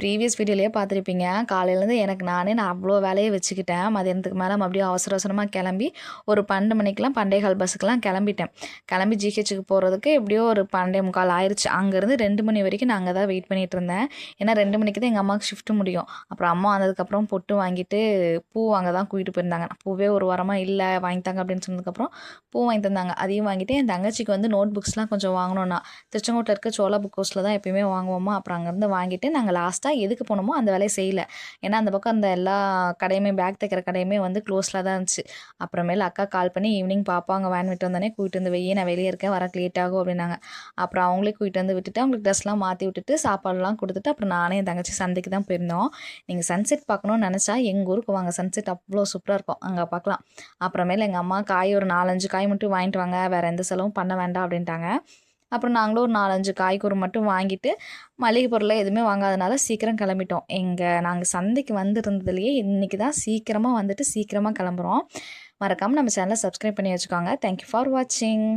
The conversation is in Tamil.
ப்ரீவியஸ் வீடியோலேயே பார்த்துருப்பீங்க. காலையிலேருந்து நான் அவ்வளோ வேலையை வச்சுக்கிட்டேன். மதியானத்துக்கு மேலே மறுபடியும் அவசர அவசரமாக கிளம்பி ஒரு 12 மணிக்கெலாம் 12:15 பஸ்ஸுக்கெலாம் கிளம்பிட்டேன். கிளம்பி ஜிஹெச்சுக்கு போகிறதுக்கு எப்படியோ ஒரு 12:45 ஆயிடுச்சு. அங்கேருந்து 2 மணி வரைக்கும் நான் அங்கே தான் வெயிட் பண்ணிகிட்டு இருந்தேன். ஏன்னா 2 மணிக்கு தான் எங்கள் அம்மாவுக்கு ஷிஃப்ட் முடியும். அப்புறம் அம்மா வந்ததுக்கப்புறம் பொட்டு வாங்கிட்டு பூ வாங்க தான் கூட்டிகிட்டு போயிருந்தாங்க. பூவே ஒரு வாரமாக இல்லை வாங்கித்தாங்க அப்படின்னு சொன்னதுக்கப்புறம் பூ வாங்கி தந்தாங்க. அதையும் வாங்கிட்டு என் தங்கச்சிக்கு வந்து நோட் புக்ஸ்லாம் கொஞ்சம் வாங்கணும்னா திருச்செங்கோட்டில் இருக்க சோழா புக் ஹவுஸில் தான் எப்பயுமே வாங்குவோமா. அப்புறம் அங்கேருந்து வாங்கிட்டு நாங்கள் லாஸ்ட்டாக எதுக்கு போனோமோ அந்த வேலையை செய்யலை. ஏன்னா அந்த பக்கம் அந்த எல்லா கடையுமே பேக் தைக்கிற கடையுமே வந்து க்ளோஸில் தான் இருந்துச்சு. அப்புறமேல அக்கா கால் பண்ணி ஈவினிங் பாப்பா அங்கே வேன் விட்டு வந்தோடனே கூப்பிட்டு வந்து வெய்யே நான் வெளியே இருக்கேன் வரக்கு லேட் ஆகும் அப்படின்னாங்க. அப்புறம் அவங்களே கூப்பிட்டு வந்து விட்டுட்டு அவங்களுக்கு ட்ரெஸ்லாம் மாற்றி விட்டுட்டு சாப்பாடுலாம் கொடுத்துட்டு அப்புறம் நானே என் தங்கச்சி சந்தைக்கு தான் போயிருந்தோம். நீங்கள் சன்செட் பார்க்கணுன்னு நினச்சா எங்கள் ஊருக்கு வாங்க, சன்செட் அவ்வளோ சூப்பராக இருக்கும், அங்கே பார்க்கலாம். அப்புறமேல எங்கள் அம்மா காய் ஒரு 4-5 காய் மட்டும் வாங்கிட்டு வாங்க, வேறு எந்த செலவும் பண்ண வேண்டாம் அப்படின்ட்டாங்க. அப்புறம் நாங்களும் ஒரு 4-5 காய்கறி மட்டும் வாங்கிட்டு மளிகை பொருளை எதுவுமே வாங்காதனால சீக்கிரம் கிளம்பிட்டோம். நாங்கள் சந்தைக்கு வந்திருந்ததுலேயே இன்றைக்கி தான் சீக்கிரமாக வந்துட்டு சீக்கிரமாக கிளம்புறோம். மறக்காமல் நம்ம சேனலை சப்ஸ்கிரைப் பண்ணி வச்சுக்கோங்க. தேங்க்யூ ஃபார் வாட்சிங்.